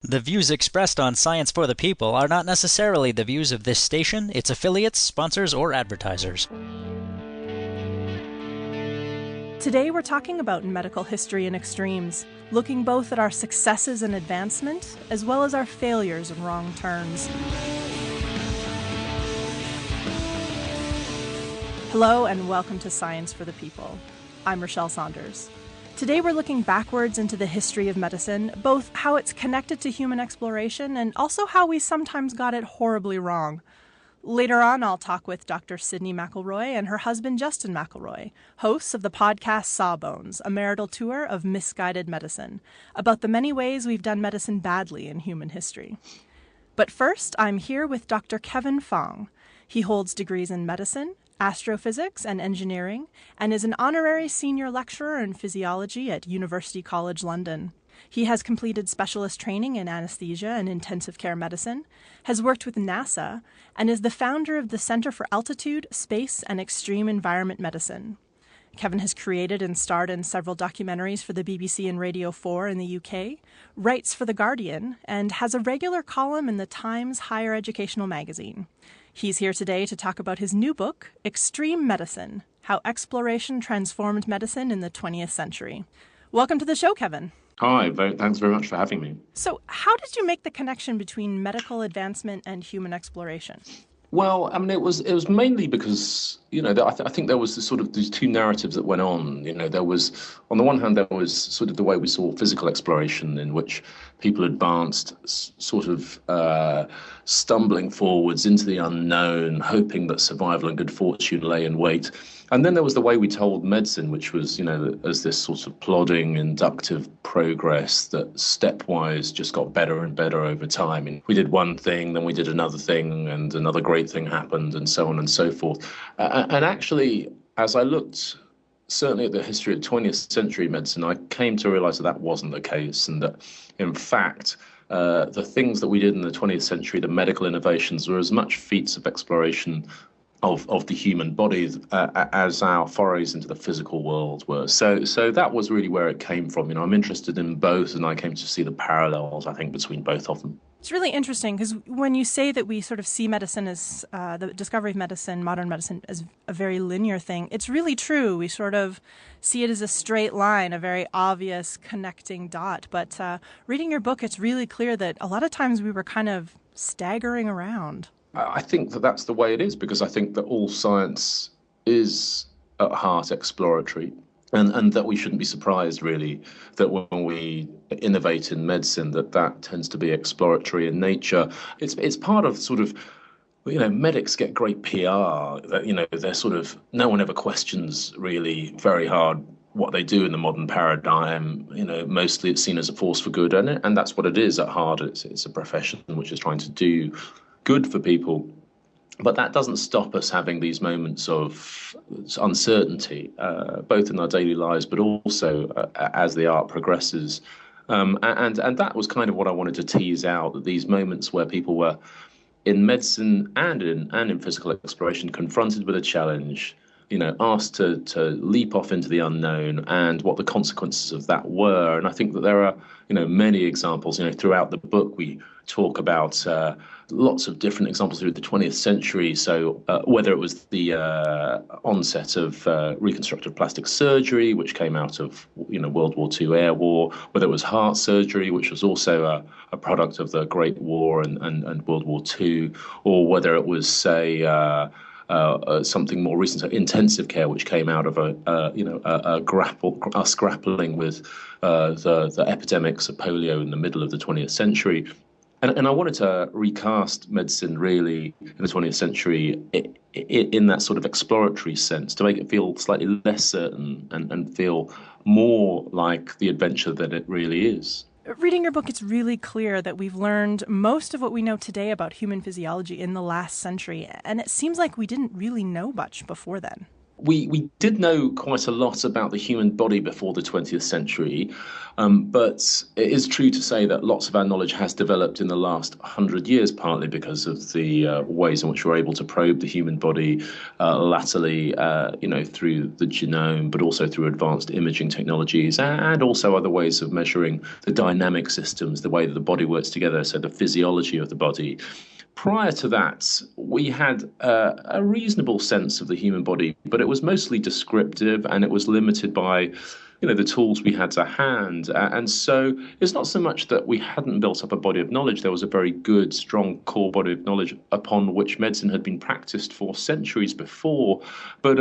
The views expressed on Science for the People are not necessarily the views of this station, its affiliates, sponsors, or advertisers. Today we're talking about medical history and extremes, looking both at our successes and advancement, as well as our failures and wrong turns. Hello and welcome to Science for the People. I'm Rochelle Saunders. Today we're looking backwards into the history of medicine, both how it's connected to human exploration and also how we sometimes got it horribly wrong. Later on, I'll talk with Dr. Sydnee McElroy and her husband Justin McElroy, hosts of the podcast Sawbones, a marital tour of misguided medicine, about the many ways we've done medicine badly in human history. But first, I'm here with Dr. Kevin Fong. He holds degrees in medicine, astrophysics, and engineering, and is an honorary senior lecturer in physiology at University College London. He has completed specialist training in anesthesia and intensive care medicine, has worked with NASA, and is the founder of the Center for Altitude, Space, and Extreme Environment Medicine. Kevin has created and starred in several documentaries for the BBC and Radio 4 in the UK, writes for The Guardian, and has a regular column in the Times Higher Educational magazine. He's here today to talk about his new book, Extreme Medicine: How Exploration Transformed Medicine in the 20th Century. Welcome to the show, Kevin. Hi, thanks very much for having me. So, how did you make the connection between medical advancement and human exploration? Well, I mean, it was mainly because, I think there was these two narratives that went on. There was, on the one hand, there was sort of the way we saw physical exploration, in which people advanced stumbling forwards into the unknown, hoping that survival and good fortune lay in wait. And then there was the way we told medicine, which was, as this sort of plodding, inductive progress that stepwise just got better and better over time. And we did one thing, then we did another thing, and another great thing happened, and so on and so forth. And actually, as I looked certainly at the history of 20th century medicine, I came to realize that that wasn't the case, and that, in fact, the things that we did in the 20th century, the medical innovations, were as much feats of exploration of the human body as our forays into the physical world were. So that was really where it came from. I'm interested in both, and I came to see the parallels, I think, between both of them. It's really interesting because when you say that we sort of see medicine as the discovery of medicine, modern medicine, as a very linear thing, it's really true. We sort of see it as a straight line, a very obvious connecting dot. But reading your book, it's really clear that a lot of times we were kind of staggering around. I think that that's the way it is, because I think that all science is at heart exploratory. And that we shouldn't be surprised, really, that when we innovate in medicine, that tends to be exploratory in nature. It's part of medics get great PR. That they're no one ever questions really very hard what they do in the modern paradigm. Mostly it's seen as a force for good, and that's what it is at heart. It's a profession which is trying to do good for people. But that doesn't stop us having these moments of uncertainty, both in our daily lives, but also as the art progresses. And that was kind of what I wanted to tease out, that these moments where people were in medicine and in physical exploration confronted with a challenge, asked to leap off into the unknown, and what the consequences of that were. And I think that there are, many examples. Throughout the book, we talk about lots of different examples through the 20th century. So whether it was the onset of reconstructive plastic surgery, which came out of World War II air war, whether it was heart surgery, which was also a product of the Great War and World War II, or whether it was, say, something more recent, so intensive care, which came out of us grappling with the epidemics of polio in the middle of the 20th century. And I wanted to recast medicine really in the 20th century in that sort of exploratory sense, to make it feel slightly less certain and feel more like the adventure that it really is. Reading your book, it's really clear that we've learned most of what we know today about human physiology in the last century, and it seems like we didn't really know much before then. we did know quite a lot about the human body before the 20th century, but it is true to say that lots of our knowledge has developed in the last 100 years, partly because of the ways in which we're able to probe the human body latterly, through the genome, but also through advanced imaging technologies and also other ways of measuring the dynamic systems, the way that the body works together, so the physiology of the body. Prior to that, we had a reasonable sense of the human body, but it was mostly descriptive and it was limited by the tools we had to hand. And so it's not so much that we hadn't built up a body of knowledge. There was a very good, strong core body of knowledge upon which medicine had been practiced for centuries before. But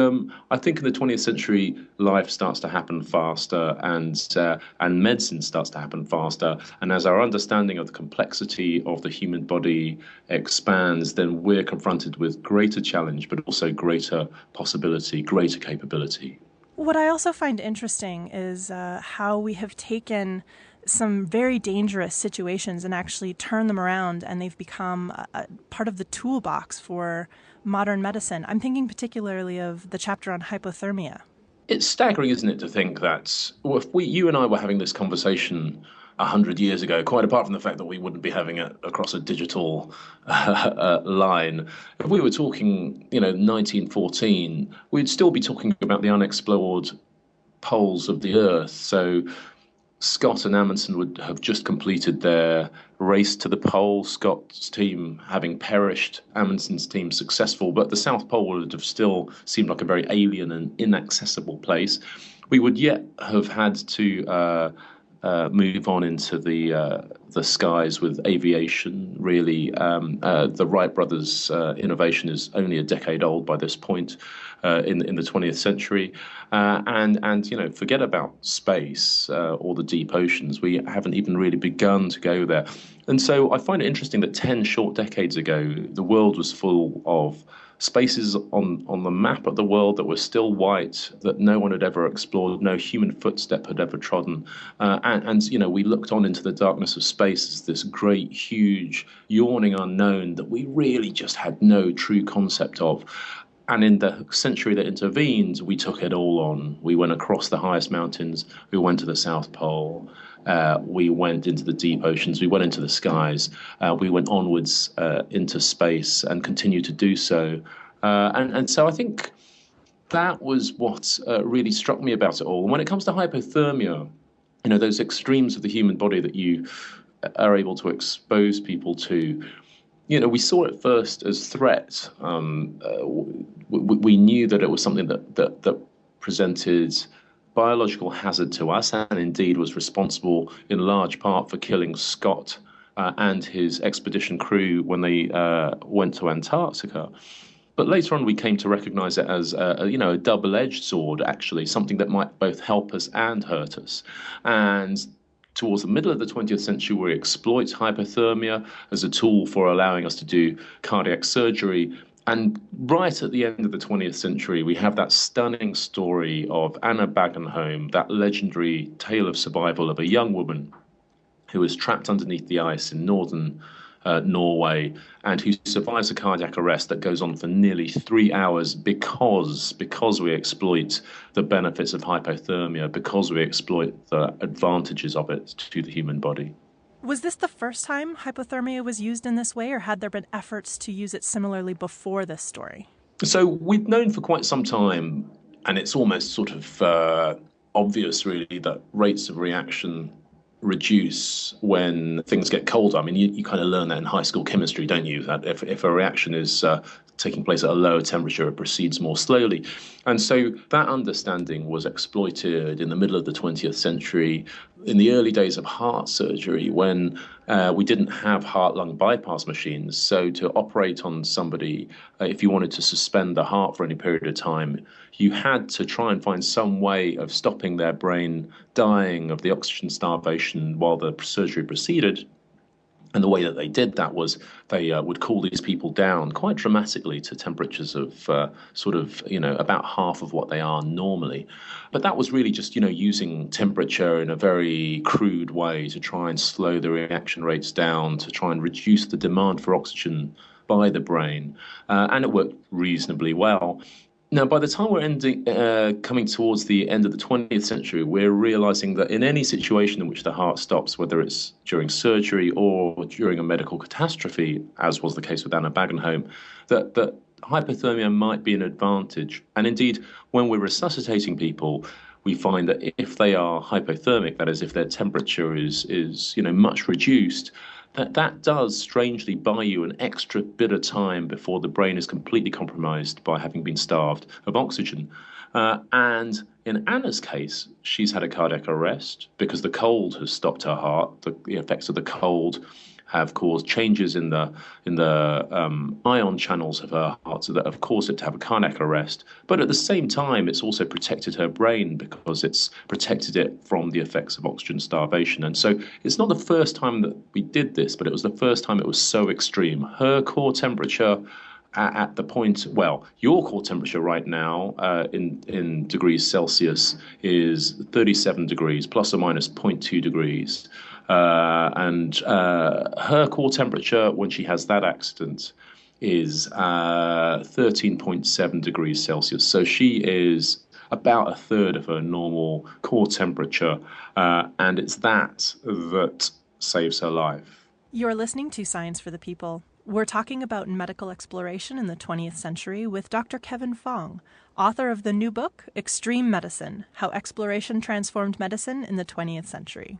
I think in the 20th century, life starts to happen faster and medicine starts to happen faster. And as our understanding of the complexity of the human body expands, then we're confronted with greater challenge, but also greater possibility, greater capability. What I also find interesting is how we have taken some very dangerous situations and actually turned them around, and they've become a part of the toolbox for modern medicine. I'm thinking particularly of the chapter on hypothermia. It's staggering, isn't it, to think that if you and I were having this conversation 100 years ago, quite apart from the fact that we wouldn't be having it across a digital line, if we were talking, 1914, we'd still be talking about the unexplored poles of the Earth. So Scott and Amundsen would have just completed their race to the pole, Scott's team having perished, Amundsen's team successful, but the South Pole would have still seemed like a very alien and inaccessible place. We would yet have had to move on into the skies with aviation. Really, the Wright brothers' innovation is only a decade old by this point in the 20th century, and forget about space or the deep oceans. We haven't even really begun to go there. And so I find it interesting that 10 short decades ago, the world was full of spaces on the map of the world that were still white, that no one had ever explored, no human footstep had ever trodden. And we looked on into the darkness of space as this great, huge, yawning unknown that we really just had no true concept of. And in the century that intervened, we took it all on. We went across the highest mountains. We went to the South Pole. We went into the deep oceans. We went into the skies. We went onwards into space and continue to do so. And so I think that was what really struck me about it all. And when it comes to hypothermia, those extremes of the human body that you are able to expose people to, we saw it first as threat. We knew that it was something that presented biological hazard to us, and indeed was responsible in large part for killing Scott and his expedition crew when they went to Antarctica. But later on, we came to recognize it as a double-edged sword, actually, something that might both help us and hurt us. And towards the middle of the 20th century, we exploit hypothermia as a tool for allowing us to do cardiac surgery. And right at the end of the 20th century, we have that stunning story of Anna Bagenholm, that legendary tale of survival of a young woman who was trapped underneath the ice in northern Norway, and who survives a cardiac arrest that goes on for nearly 3 hours because we exploit the benefits of hypothermia, because we exploit the advantages of it to the human body. Was this the first time hypothermia was used in this way, or had there been efforts to use it similarly before this story? So we've known for quite some time, and it's almost sort of obvious, really, that rates of reaction reduce when things get colder. I mean, you kind of learn that in high school chemistry, don't you? That if a reaction is taking place at a lower temperature, it proceeds more slowly. And so that understanding was exploited in the middle of the 20th century, in the early days of heart surgery, when we didn't have heart-lung bypass machines. So to operate on somebody, if you wanted to suspend the heart for any period of time, you had to try and find some way of stopping their brain dying of the oxygen starvation while the surgery proceeded. And the way that they did that was they would cool these people down quite dramatically to temperatures of about half of what they are normally. But that was really just, using temperature in a very crude way to try and slow the reaction rates down, to try and reduce the demand for oxygen by the brain. And it worked reasonably well. Now, by the time we're coming towards the end of the 20th century, we're realizing that in any situation in which the heart stops, whether it's during surgery or during a medical catastrophe, as was the case with Anna Bagenholm, that hypothermia might be an advantage. And indeed, when we're resuscitating people, we find that if they are hypothermic, that is, if their temperature is much reduced, that does strangely buy you an extra bit of time before the brain is completely compromised by having been starved of oxygen. And in Anna's case, she's had a cardiac arrest because the cold has stopped her heart. The effects of the cold have caused changes in the ion channels of her heart, so that have caused it to have a cardiac arrest. But at the same time, it's also protected her brain because it's protected it from the effects of oxygen starvation. And so it's not the first time that we did this, but it was the first time it was so extreme. Her core temperature at the point, well, your core temperature right now in degrees Celsius is 37 degrees, plus or minus 0.2 degrees. And her core temperature when she has that accident is 13.7 degrees Celsius. So she is about a third of her normal core temperature, and it's that saves her life. You're listening to Science for the People. We're talking about medical exploration in the 20th century with Dr. Kevin Fong, author of the new book, Extreme Medicine: How Exploration Transformed Medicine in the 20th Century.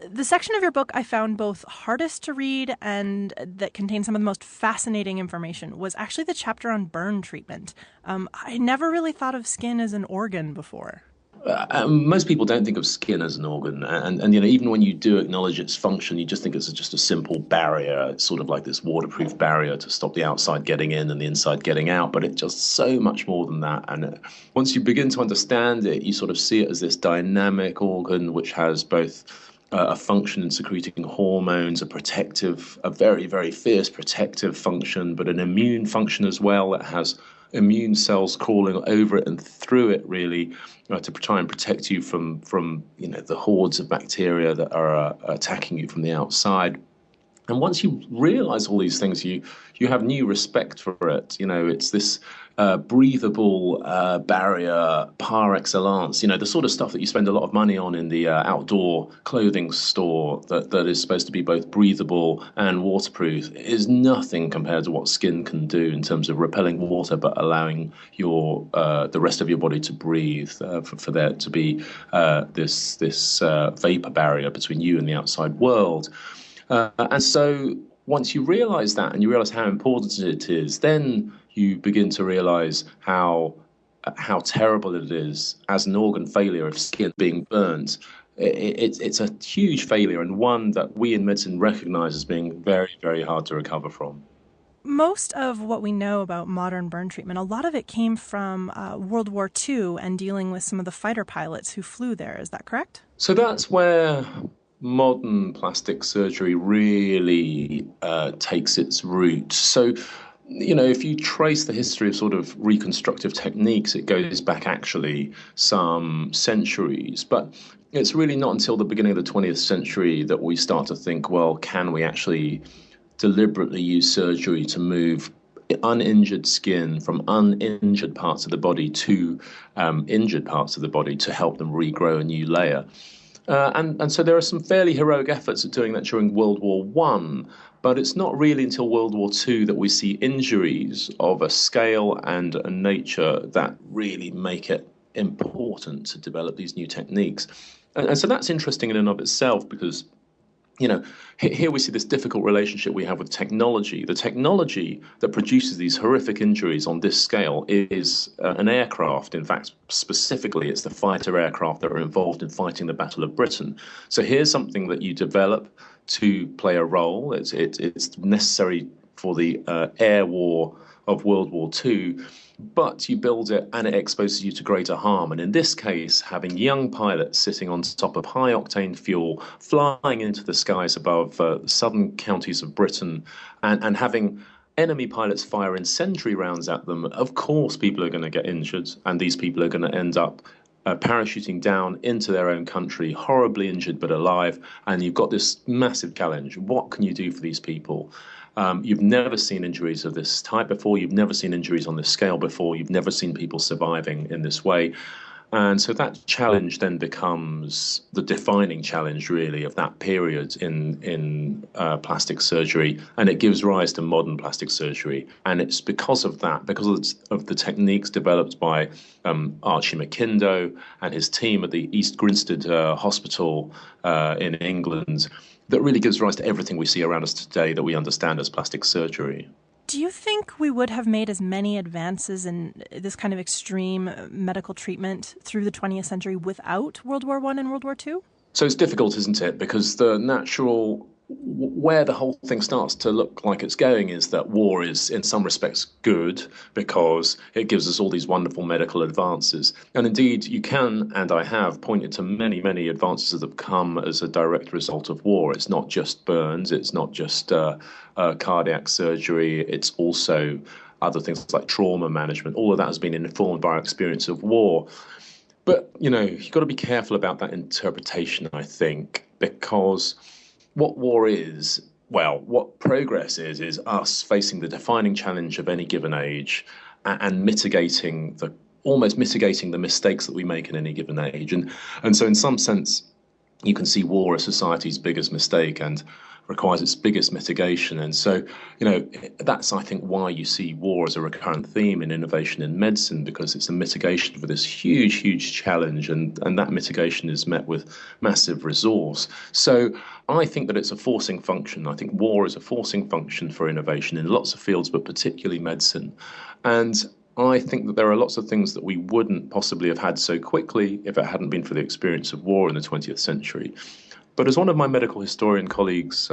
The section of your book I found both hardest to read and that contained some of the most fascinating information was actually the chapter on burn treatment. I never really thought of skin as an organ before. Most people don't think of skin as an organ, and even when you do acknowledge its function, you just think it's just a simple barrier. It's sort of like this waterproof barrier to stop the outside getting in and the inside getting out, but it's just so much more than that. And once you begin to understand it, you sort of see it as this dynamic organ which has both a function in secreting hormones, a very, very fierce protective function, but an immune function as well. It has immune cells crawling over it and through it, really, to try and protect you from the hordes of bacteria that are attacking you from the outside. And once you realize all these things, you have new respect for it. It's this breathable barrier par excellence. The sort of stuff that you spend a lot of money on in the outdoor clothing store that is supposed to be both breathable and waterproof is nothing compared to what skin can do in terms of repelling water, but allowing the rest of your body to breathe, for there to be this vapor barrier between you and the outside world. And so once you realize that and you realize how important it is, then you begin to realize how terrible it is as an organ failure of skin being burnt. It's a huge failure, and one that we in medicine recognize as being very, very hard to recover from. Most of what we know about modern burn treatment, a lot of it came from World War II and dealing with some of the fighter pilots who flew there. Is that correct? So that's where modern plastic surgery really takes its root. So, if you trace the history of sort of reconstructive techniques, it goes back actually some centuries. But it's really not until the beginning of the 20th century that we start to think, well, can we actually deliberately use surgery to move uninjured skin from uninjured parts of the body to injured parts of the body to help them regrow a new layer? And so there are some fairly heroic efforts at doing that during World War One, but it's not really until World War II that we see injuries of a scale and a nature that really make it important to develop these new techniques. And so that's interesting in and of itself because, here we see this difficult relationship we have with technology. The technology that produces these horrific injuries on this scale is an aircraft. In fact, specifically, it's the fighter aircraft that are involved in fighting the Battle of Britain. So here's something that you develop to play a role. It's necessary for the air war of World War II, but you build it and it exposes you to greater harm. And in this case, having young pilots sitting on top of high-octane fuel, flying into the skies above the southern counties of Britain, and having enemy pilots fire incendiary rounds at them, of course people are going to get injured, and these people are going to end up parachuting down into their own country, horribly injured but alive, and you've got this massive challenge. What can you do for these people? You've never seen injuries of this type before. You've never seen injuries on this scale before. You've never seen people surviving in this way. And so that challenge then becomes the defining challenge, really, of that period in plastic surgery, and it gives rise to modern plastic surgery. And it's because of that, because of the techniques developed by Archie McIndoe and his team at the East Grinstead Hospital in England, that really gives rise to everything we see around us today that we understand as plastic surgery. Do you think we would have made as many advances in this kind of extreme medical treatment through the 20th century without World War I and World War II? So it's difficult, isn't it? Because where the whole thing starts to look like it's going is that war is, in some respects, good because it gives us all these wonderful medical advances. And indeed, you can, and I have, pointed to many, many advances that have come as a direct result of war. It's not just burns, it's not just cardiac surgery, it's also other things like trauma management. All of that has been informed by our experience of war. But, you've got to be careful about that interpretation, I think, because what war is, what progress is us facing the defining challenge of any given age and almost mitigating the mistakes that we make in any given age. And so in some sense, you can see war as society's biggest mistake and requires its biggest mitigation. And so, that's, I think, why you see war as a recurrent theme in innovation in medicine, because it's a mitigation for this huge, huge challenge. And that mitigation is met with massive resource. So I think that it's a forcing function. I think war is a forcing function for innovation in lots of fields, but particularly medicine. And I think that there are lots of things that we wouldn't possibly have had so quickly if it hadn't been for the experience of war in the 20th century. But as one of my medical historian colleagues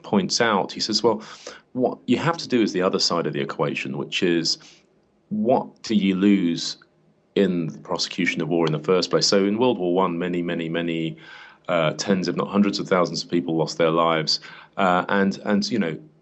points out, he says, well, what you have to do is the other side of the equation, which is what do you lose in the prosecution of war in the first place? So in World War I, many, many, many tens, if not hundreds of thousands of people lost their lives. And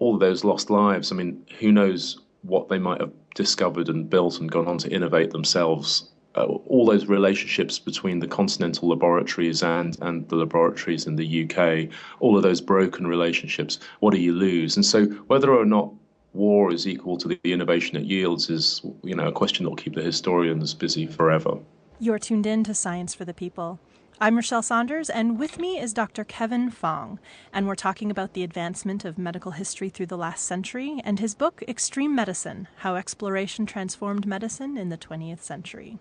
all of those lost lives, I mean, who knows what they might have discovered and built and gone on to innovate themselves. All those relationships between the continental laboratories and the laboratories in the UK, all of those broken relationships, what do you lose? And so whether or not war is equal to the innovation it yields is, a question that will keep the historians busy forever. You're tuned in to Science for the People. I'm Rochelle Saunders, and with me is Dr. Kevin Fong, and we're talking about the advancement of medical history through the last century and his book, Extreme Medicine: How Exploration Transformed Medicine in the 20th Century.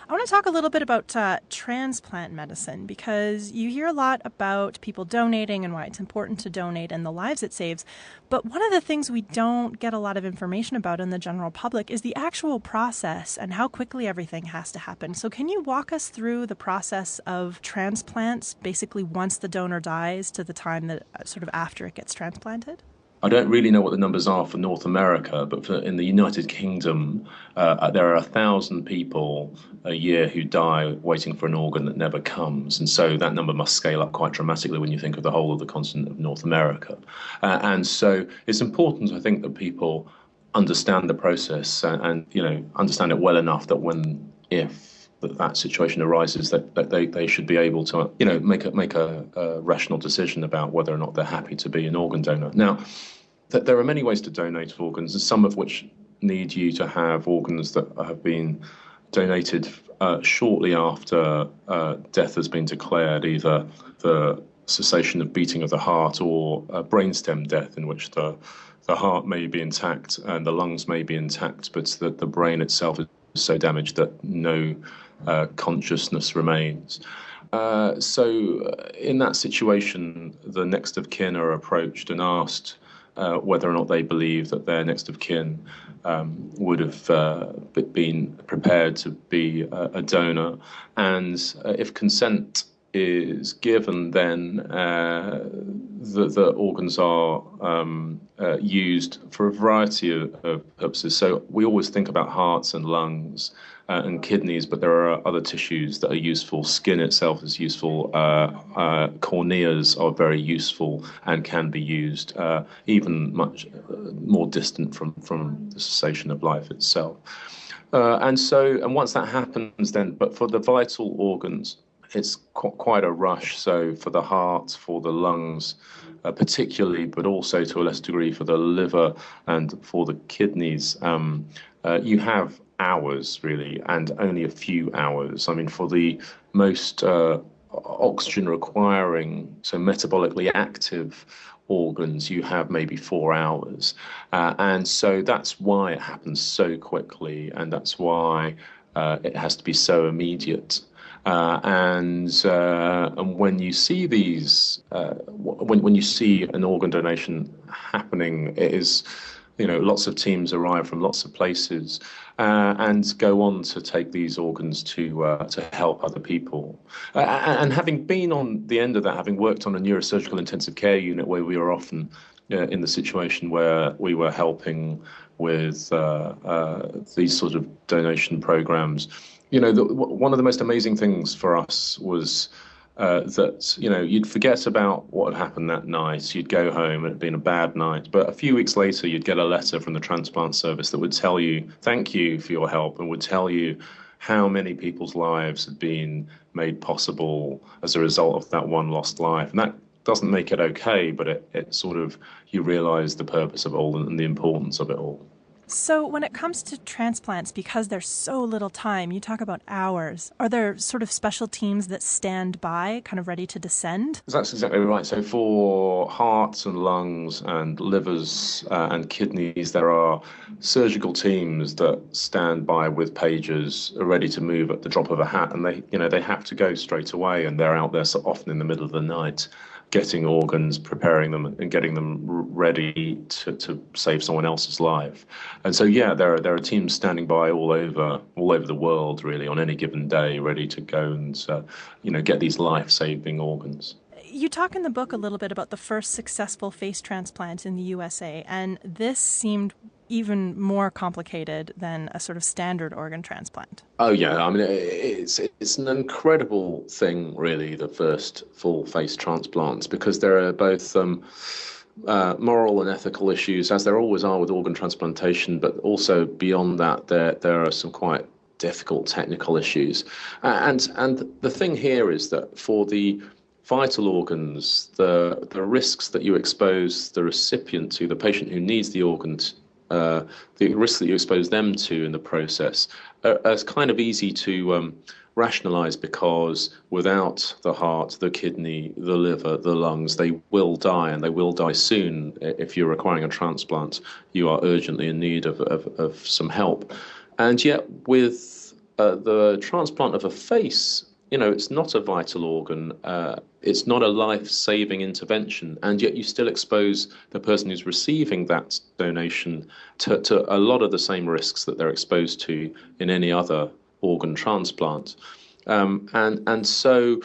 I want to talk a little bit about transplant medicine, because you hear a lot about people donating and why it's important to donate and the lives it saves. But one of the things we don't get a lot of information about in the general public is the actual process and how quickly everything has to happen. So can you walk us through the process of transplants, basically once the donor dies to the time that sort of after it gets transplanted? I don't really know what the numbers are for North America, but in the United Kingdom, there are 1,000 people a year who die waiting for an organ that never comes. And so that number must scale up quite dramatically when you think of the whole of the continent of North America. And so it's important, I think, that people understand the process and understand it well enough that if that situation arises, that they should be able to make a rational decision about whether or not they're happy to be an organ donor. Now, there are many ways to donate organs, and some of which need you to have organs that have been donated shortly after death has been declared, either the cessation of beating of the heart or brainstem death, in which the heart may be intact and the lungs may be intact, but the brain itself is so damaged that no consciousness remains. So in that situation, the next of kin are approached and asked whether or not they believe that their next of kin would have been prepared to be a donor. And if consent is given, then the organs are used for a variety of purposes. So we always think about hearts and lungs and kidneys, but there are other tissues that are useful. Skin itself is useful. Corneas are very useful and can be used, even much more distant from the cessation of life itself. And once that happens, then, but for the vital organs, it's quite a rush. So for the heart, for the lungs, particularly, but also to a lesser degree for the liver and for the kidneys, you have hours really, and only a few hours. I mean, for the most oxygen requiring, so metabolically active organs, you have maybe 4 hours. And so that's why it happens so quickly, and that's why it has to be so immediate. And when you see these, when you see an organ donation happening, it is, lots of teams arrive from lots of places and go on to take these organs to help other people. And having been on the end of that, having worked on a neurosurgical intensive care unit where we were often in the situation where we were helping with these sort of donation programs, one of the most amazing things for us was that you'd forget about what had happened that night. You'd go home, it had been a bad night, but a few weeks later you'd get a letter from the transplant service that would tell you thank you for your help, and would tell you how many people's lives had been made possible as a result of that one lost life. And that doesn't make it okay, but it sort of, you realize the purpose of it all and the importance of it all. So when it comes to transplants, because there's so little time, you talk about hours, are there sort of special teams that stand by, kind of ready to descend? That's exactly right. So for hearts and lungs and livers and kidneys, there are surgical teams that stand by with pagers ready to move at the drop of a hat, and they have to go straight away, and they're out there so often in the middle of the night, getting organs, preparing them, and getting them ready to save someone else's life. And so, yeah, there are teams standing by all over the world, really, on any given day, ready to go and get these life-saving organs. You talk in the book a little bit about the first successful face transplant in the USA, and this seemed even more complicated than a sort of standard organ transplant. Oh yeah, I mean it's an incredible thing, really, the first full face transplants, because there are both moral and ethical issues, as there always are with organ transplantation, but also beyond that, there are some quite difficult technical issues. And the thing here is that for the vital organs, the risks that you expose the recipient to, the patient who needs the organ, the risks that you expose them to in the process are kind of easy to rationalize, because without the heart, the kidney, the liver, the lungs, they will die, and they will die soon. If you're requiring a transplant, you are urgently in need of some help. And yet with the transplant of a face, it's not a vital organ, it's not a life-saving intervention, and yet you still expose the person who's receiving that donation to a lot of the same risks that they're exposed to in any other organ transplant. And so,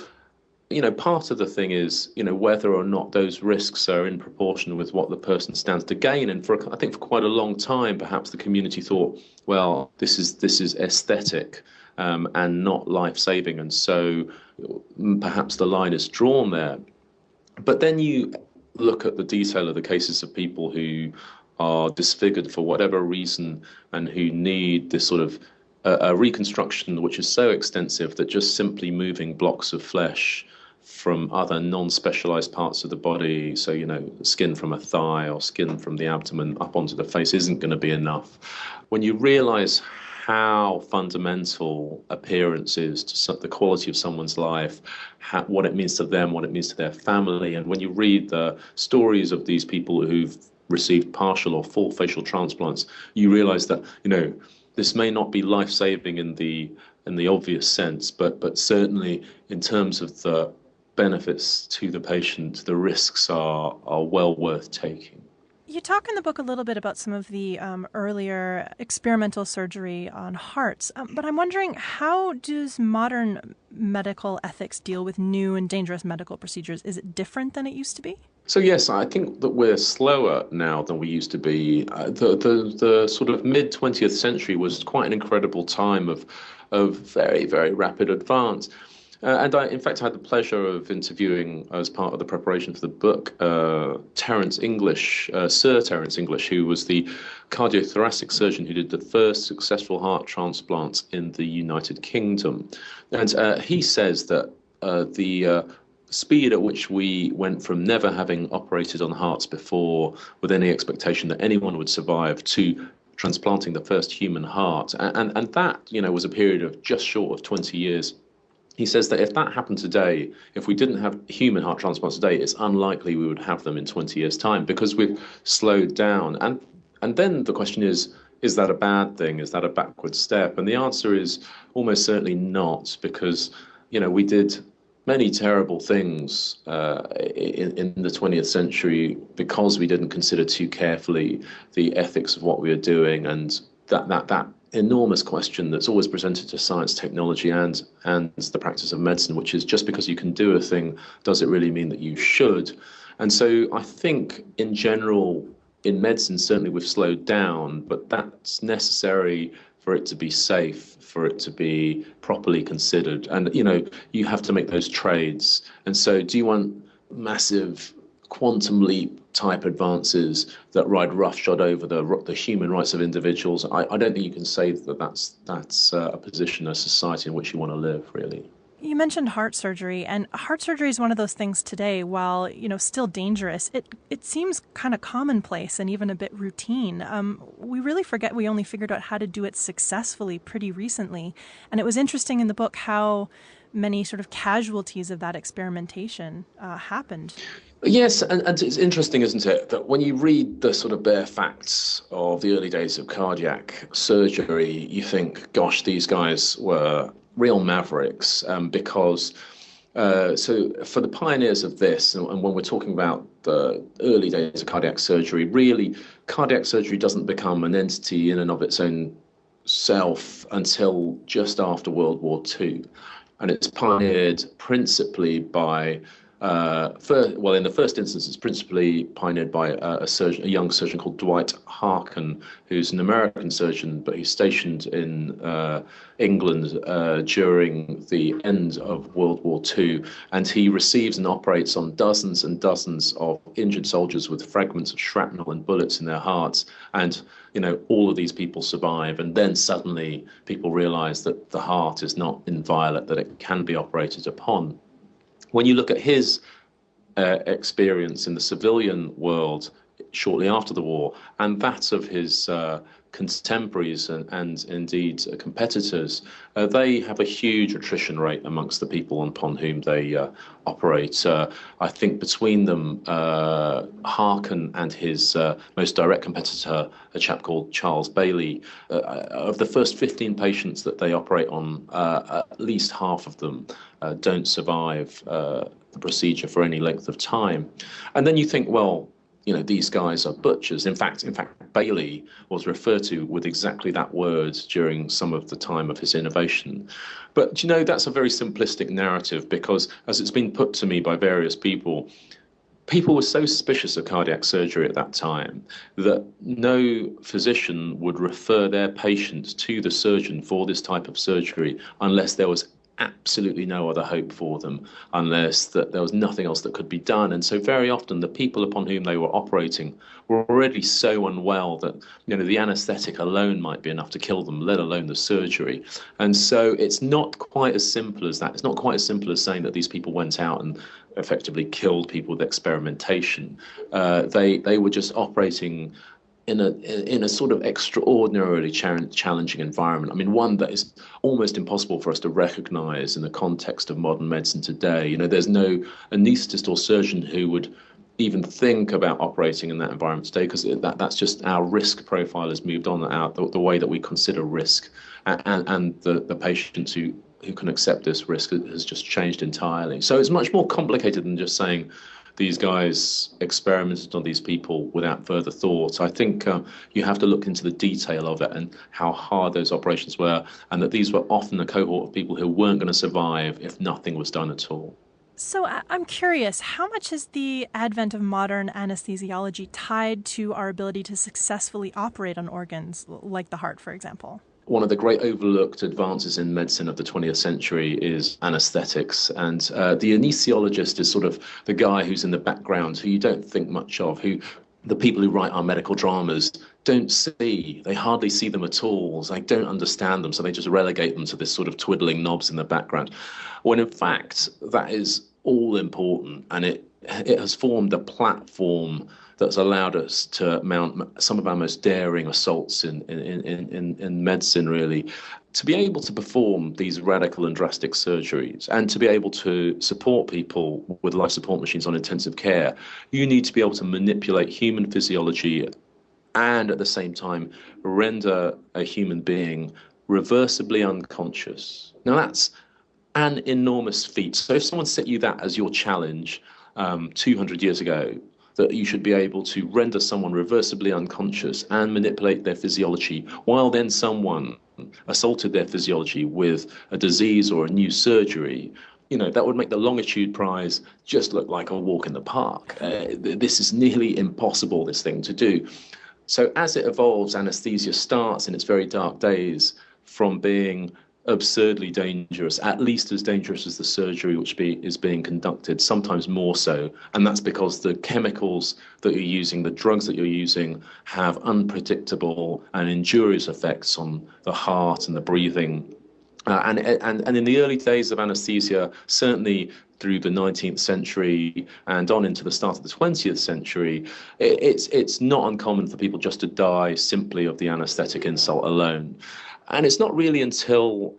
part of the thing is, whether or not those risks are in proportion with what the person stands to gain. And I think for quite a long time, perhaps the community thought, well, this is aesthetic. And not life-saving, and so perhaps the line is drawn there. But then you look at the detail of the cases of people who are disfigured for whatever reason, and who need this sort of a reconstruction which is so extensive that just simply moving blocks of flesh from other non-specialized parts of the body, so skin from a thigh or skin from the abdomen up onto the face, isn't going to be enough. When you realize how fundamental appearance is to the quality of someone's life, what it means to them, what it means to their family. And when you read the stories of these people who've received partial or full facial transplants, you realize that, this may not be life-saving in the obvious sense, but certainly in terms of the benefits to the patient, the risks are well worth taking. You talk in the book a little bit about some of the earlier experimental surgery on hearts, but I'm wondering, how does modern medical ethics deal with new and dangerous medical procedures? Is it different than it used to be? So yes, I think that we're slower now than we used to be. The sort of mid 20th century was quite an incredible time of very, very rapid advance. And I, in fact, had the pleasure of interviewing, as part of the preparation for the book, Terence English, Sir Terence English, who was the cardiothoracic surgeon who did the first successful heart transplant in the United Kingdom. And he says that the speed at which we went from never having operated on hearts before with any expectation that anyone would survive to transplanting the first human heart, and that, was a period of just short of 20 years. He says that if that happened today, if we didn't have human heart transplants today, it's unlikely we would have them in 20 years' time because we've slowed down. And then the question is that a bad thing? Is that a backward step? And the answer is almost certainly not, because, we did many terrible things in the 20th century because we didn't consider too carefully the ethics of what we were doing, and that enormous question that's always presented to science, technology, and the practice of medicine, which is, just because you can do a thing, does it really mean that you should? And so I think in general, in medicine, certainly we've slowed down, but that's necessary for it to be safe, for it to be properly considered. And, you have to make those trades. And so do you want massive quantum leap type advances that ride roughshod over the human rights of individuals? I don't think you can say that that's a position, a society in which you want to live, really. You mentioned heart surgery, and heart surgery is one of those things today, while, still dangerous, it seems kind of commonplace and even a bit routine. We really forget we only figured out how to do it successfully pretty recently. And it was interesting in the book how many sort of casualties of that experimentation happened. Yes, and it's interesting, isn't it, that when you read the sort of bare facts of the early days of cardiac surgery, you think, gosh, these guys were real mavericks, because so for the pioneers of this, and when we're talking about the early days of cardiac surgery, really, cardiac surgery doesn't become an entity in and of its own self until just after World War II. And it's pioneered principally by in the first instance, it's principally pioneered by a young surgeon called Dwight Harkin, who's an American surgeon, but he's stationed in England during the end of World War II, and he receives and operates on dozens and dozens of injured soldiers with fragments of shrapnel and bullets in their hearts, and all of these people survive, and then suddenly people realize that the heart is not inviolate, that it can be operated upon. When you look at his experience in the civilian world shortly after the war, and that of his contemporaries and indeed competitors, they have a huge attrition rate amongst the people upon whom they operate. I think between them, Harkin and his most direct competitor, a chap called Charles Bailey, of the first 15 patients that they operate on, at least half of them don't survive the procedure for any length of time. And then you think, well, these guys are butchers. In fact, Bailey was referred to with exactly that word during some of the time of his innovation. But, that's a very simplistic narrative, because, as it's been put to me by various people were so suspicious of cardiac surgery at that time that no physician would refer their patient to the surgeon for this type of surgery unless there was absolutely no other hope for them, unless that there was nothing else that could be done. And so very often the people upon whom they were operating were already so unwell that the anesthetic alone might be enough to kill them, let alone the surgery. And so it's not quite as simple as that. It's not quite as simple as saying that these people went out and effectively killed people with experimentation. They were just operating in a sort of extraordinarily challenging environment. I mean, one that is almost impossible for us to recognize in the context of modern medicine today. There's no anaesthetist or surgeon who would even think about operating in that environment today, because that's just our risk profile has moved on, the way that we consider risk, and the patients who can accept this risk has just changed entirely. So it's much more complicated than just saying these guys experimented on these people without further thought. I think you have to look into the detail of it and how hard those operations were, and that these were often a cohort of people who weren't going to survive if nothing was done at all. So I'm curious, how much is the advent of modern anesthesiology tied to our ability to successfully operate on organs like the heart, for example? one of the great overlooked advances in medicine of the 20th century is anesthetics. And the anesthesiologist is sort of the guy who's in the background, who you don't think much of, who the people who write our medical dramas don't see. They hardly see them at all. They don't understand them, so they just relegate them to this sort of twiddling knobs in the background. When in fact, that is all important, and it has formed a platform that's allowed us to mount some of our most daring assaults in medicine, really. To be able to perform these radical and drastic surgeries and to be able to support people with life support machines on intensive care, you need to be able to manipulate human physiology and at the same time render a human being reversibly unconscious. Now, that's an enormous feat. So if someone set you that as your challenge 200 years ago, that you should be able to render someone reversibly unconscious and manipulate their physiology while then someone assaulted their physiology with a disease or a new surgery, that would make the Longitude Prize just look like a walk in the park. This is nearly impossible, this thing to do. So as it evolves, anesthesia starts in its very dark days from being absurdly dangerous, at least as dangerous as the surgery which is being conducted, sometimes more so. And that's because the chemicals that you're using, the drugs that you're using, have unpredictable and injurious effects on the heart and the breathing. And in the early days of anesthesia, certainly through the 19th century and on into the start of the 20th century, it's not uncommon for people just to die simply of the anesthetic insult alone. And it's not really until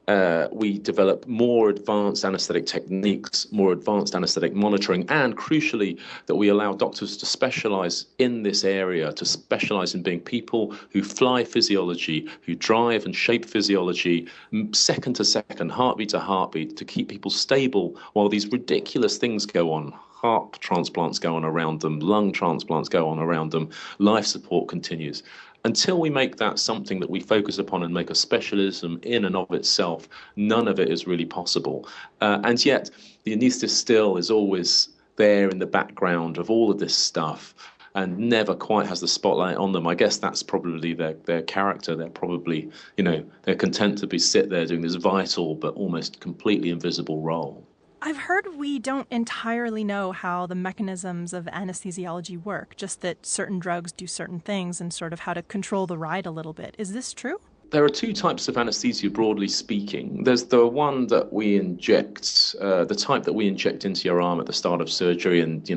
we develop more advanced anesthetic techniques, more advanced anesthetic monitoring, and crucially, that we allow doctors to specialize in this area, to specialize in being people who fly physiology, who drive and shape physiology, second to second, heartbeat to heartbeat, to keep people stable while these ridiculous things go on. Heart transplants go on around them, lung transplants go on around them, life support continues. Until we make that something that we focus upon and make a specialism in and of itself, none of it is really possible. And yet, the anaesthetist still is always there in the background of all of this stuff and never quite has the spotlight on them. I guess that's probably their character. They're probably, they're content to sit there doing this vital but almost completely invisible role. I've heard we don't entirely know how the mechanisms of anesthesiology work, just that certain drugs do certain things and sort of how to control the ride a little bit. Is this true? There are two types of anesthesia, broadly speaking. There's the one that we inject, the type that we inject into your arm at the start of surgery, and the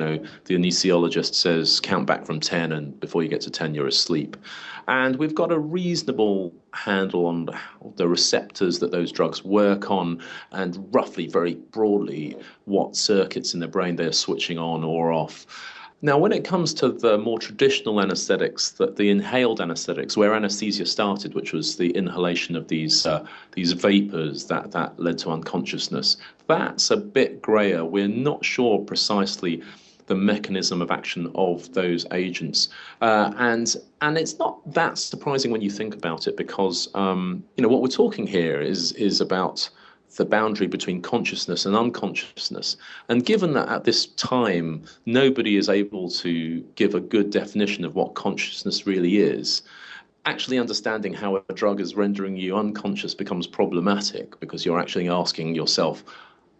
anesthesiologist says count back from 10, and before you get to 10 you're asleep. And we've got a reasonable handle on the receptors that those drugs work on, and roughly, very broadly, what circuits in the brain they're switching on or off. Now, when it comes to the more traditional anesthetics, the inhaled anesthetics, where anesthesia started, which was the inhalation of these vapors that led to unconsciousness, that's a bit grayer. We're not sure precisely the mechanism of action of those agents, and it's not that surprising when you think about it, because what we're talking here is about the boundary between consciousness and unconsciousness. And given that at this time, nobody is able to give a good definition of what consciousness really is, actually understanding how a drug is rendering you unconscious becomes problematic, because you're actually asking yourself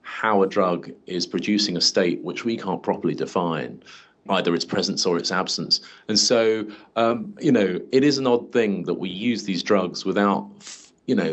how a drug is producing a state which we can't properly define, either its presence or its absence. And so, it is an odd thing that we use these drugs without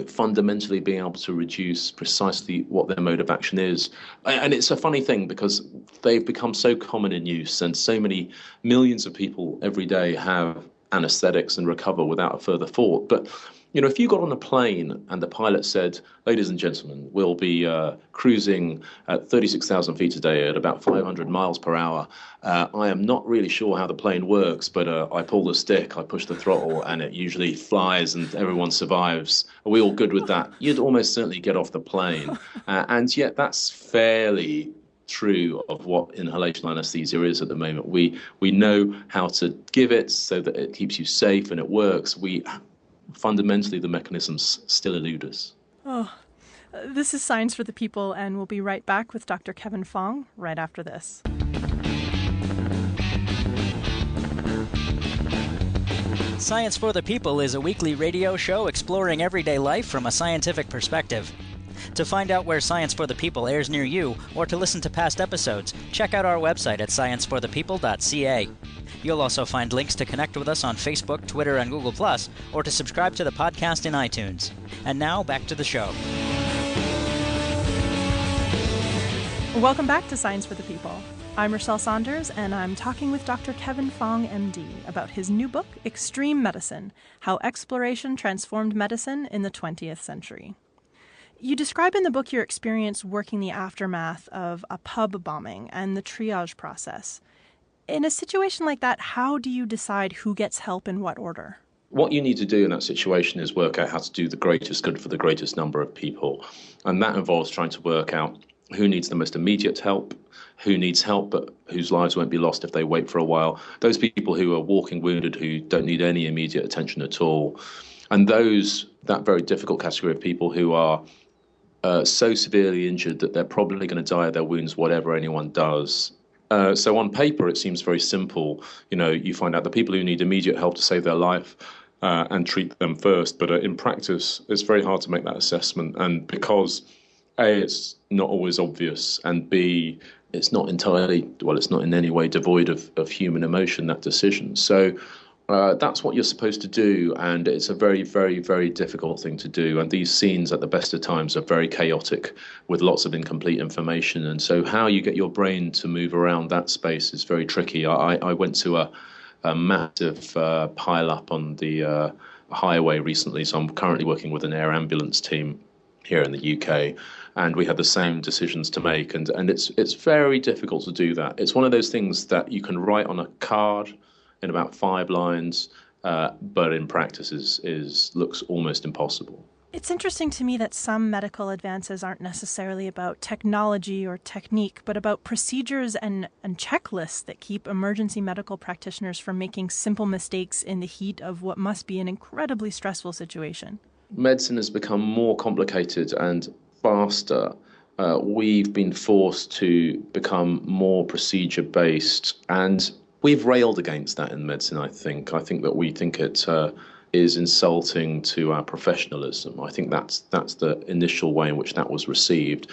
fundamentally being able to reduce precisely what their mode of action is. And it's a funny thing, because they've become so common in use, and so many millions of people every day have anesthetics and recover without a further thought. But if you got on a plane and the pilot said, ladies and gentlemen, we'll be cruising at 36,000 feet a day at about 500 miles per hour. I am not really sure how the plane works, but I pull the stick, I push the throttle, and it usually flies and everyone survives. Are we all good with that? You'd almost certainly get off the plane. And yet that's fairly true of what inhalation anesthesia is at the moment. We know how to give it so that it keeps you safe and it works. Fundamentally, the mechanisms still elude us. This is Science for the People, and we'll be right back with Dr. Kevin Fong right after this. Science for the People is a weekly radio show exploring everyday life from a scientific perspective. To find out where Science for the People airs near you, or to listen to past episodes, check out our website at scienceforthepeople.ca. You'll also find links to connect with us on Facebook, Twitter, and Google+, or to subscribe to the podcast in iTunes. And now, back to the show. Welcome back to Science for the People. I'm Rochelle Saunders, and I'm talking with Dr. Kevin Fong, MD, about his new book, Extreme Medicine: How Exploration Transformed Medicine in the 20th Century. You describe in the book your experience working the aftermath of a pub bombing and the triage process. In a situation like that, how do you decide who gets help in what order? What you need to do in that situation is work out how to do the greatest good for the greatest number of people. And that involves trying to work out who needs the most immediate help, who needs help but whose lives won't be lost if they wait for a while, those people who are walking wounded who don't need any immediate attention at all, and that very difficult category of people who are so severely injured that they're probably going to die of their wounds whatever anyone does. So on paper, it seems very simple. You find out the people who need immediate help to save their life and treat them first. But in practice, it's very hard to make that assessment. And because A, it's not always obvious, and B, it's not in any way devoid of human emotion, that decision. So that's what you're supposed to do, and it's a very, very, very difficult thing to do. And these scenes at the best of times are very chaotic with lots of incomplete information. And so how you get your brain to move around that space is very tricky. I went to a massive pile-up on the highway recently, so I'm currently working with an air ambulance team here in the UK, and we had the same decisions to make, and it's very difficult to do that. It's one of those things that you can write on a card in about 5 lines, but in practice looks almost impossible. It's interesting to me that some medical advances aren't necessarily about technology or technique, but about procedures and checklists that keep emergency medical practitioners from making simple mistakes in the heat of what must be an incredibly stressful situation. Medicine has become more complicated and faster. We've been forced to become more procedure-based, and we've railed against that in medicine, I think. I think that we think it is insulting to our professionalism. I think that's the initial way in which that was received.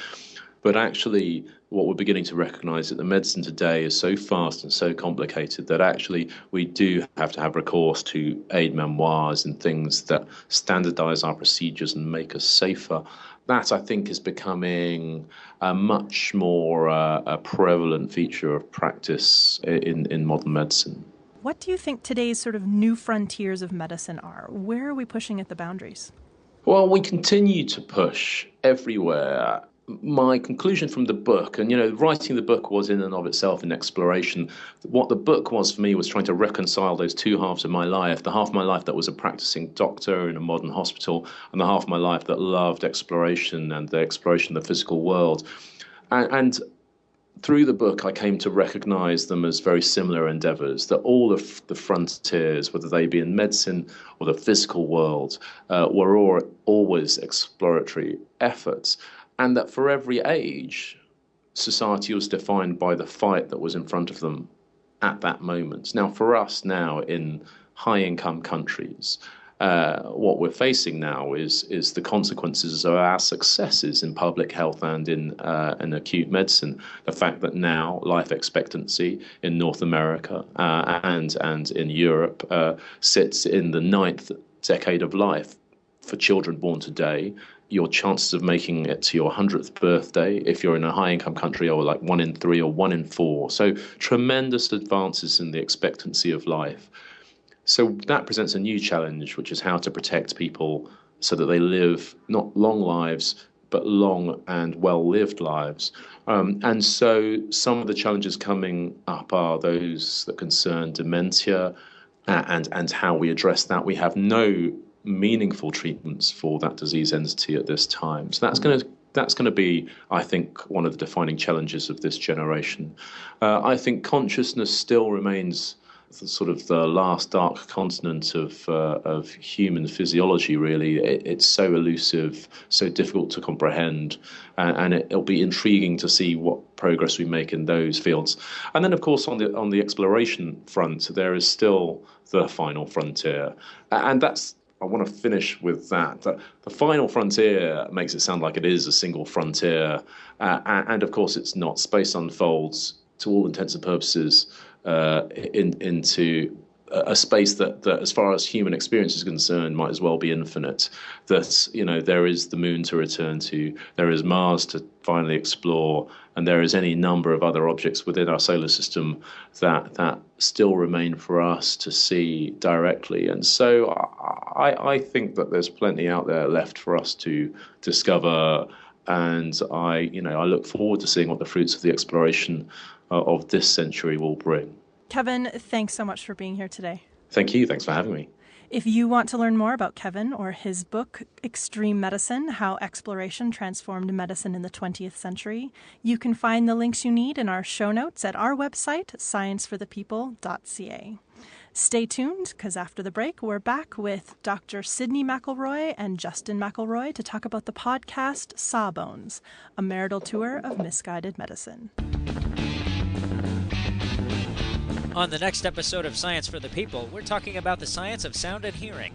But actually, what we're beginning to recognize is that the medicine today is so fast and so complicated that actually we do have to have recourse to aid memoirs and things that standardize our procedures and make us safer. That, I think, is becoming a much more a prevalent feature of practice in modern medicine. What do you think today's sort of new frontiers of medicine are? Where are we pushing at the boundaries? Well, we continue to push everywhere. My conclusion from the book, and writing the book was in and of itself an exploration. What the book was for me was trying to reconcile those two halves of my life, the half of my life that was a practicing doctor in a modern hospital, and the half of my life that loved exploration and the exploration of the physical world. And through the book, I came to recognize them as very similar endeavors, that all of the frontiers, whether they be in medicine or the physical world, were always exploratory efforts. And that for every age, society was defined by the fight that was in front of them at that moment. Now, for us now in high-income countries, what we're facing now is the consequences of our successes in public health and in acute medicine. The fact that now life expectancy in North America and in Europe sits in the 9th decade of life for children born today. Your chances of making it to your 100th birthday, if you're in a high-income country, are like 1 in 3 or 1 in 4. So tremendous advances in the expectancy of life. So that presents a new challenge, which is how to protect people so that they live not long lives, but long and well-lived lives. And so some of the challenges coming up are those that concern dementia and how we address that. We have no meaningful treatments for that disease entity at this time. So that's going to be, I think, one of the defining challenges of this generation. I think consciousness still remains sort of the last dark continent of human physiology. Really, it's so elusive, so difficult to comprehend, and it'll be intriguing to see what progress we make in those fields. And then, of course, on the exploration front, there is still the final frontier, and that's. I want to finish with that. The final frontier makes it sound like it is a single frontier, and of course it's not. Space unfolds, to all intents and purposes, into a space that, as far as human experience is concerned, might as well be infinite. That, there is the moon to return to, there is Mars to finally explore, and there is any number of other objects within our solar system that still remain for us to see directly. And so I think that there's plenty out there left for us to discover, and I look forward to seeing what the fruits of the exploration of this century will bring. Kevin, thanks so much for being here today. Thank you. Thanks for having me. If you want to learn more about Kevin or his book, Extreme Medicine, How Exploration Transformed Medicine in the 20th Century, you can find the links you need in our show notes at our website, scienceforthepeople.ca. Stay tuned, because after the break, we're back with Dr. Sydnee McElroy and Justin McElroy to talk about the podcast Sawbones, a marital tour of misguided medicine. On the next episode of Science for the People, we're talking about the science of sound and hearing.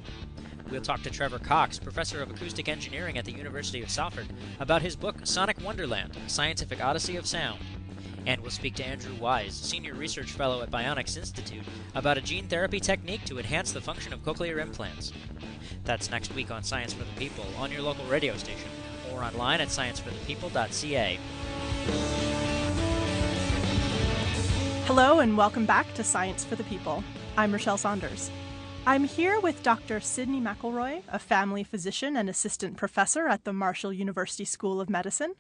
We'll talk to Trevor Cox, professor of acoustic engineering at the University of Salford, about his book Sonic Wonderland, A Scientific Odyssey of Sound. And we'll speak to Andrew Wise, senior research fellow at Bionics Institute, about a gene therapy technique to enhance the function of cochlear implants. That's next week on Science for the People, on your local radio station, or online at scienceforthepeople.ca. Hello and welcome back to Science for the People. I'm Rochelle Saunders. I'm here with Dr. Sydnee McElroy, a family physician and assistant professor at the Marshall University School of Medicine.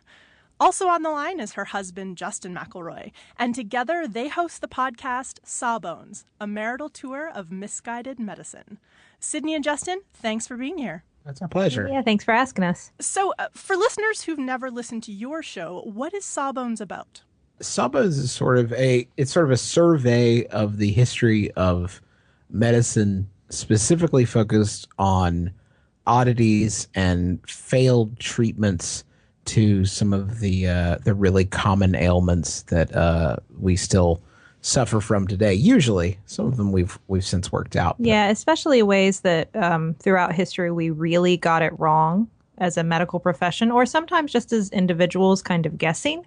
Also on the line is her husband, Justin McElroy, and together they host the podcast Sawbones, a marital tour of misguided medicine. Sydnee and Justin, thanks for being here. That's our pleasure. Yeah, thanks for asking us. So, for listeners who've never listened to your show, what is Sawbones about? Sawbones is sort of a survey of the history of medicine, specifically focused on oddities and failed treatments to some of the really common ailments that we still suffer from today. Usually, some of them we've since worked out. Yeah, especially ways that throughout history we really got it wrong as a medical profession, or sometimes just as individuals, kind of guessing.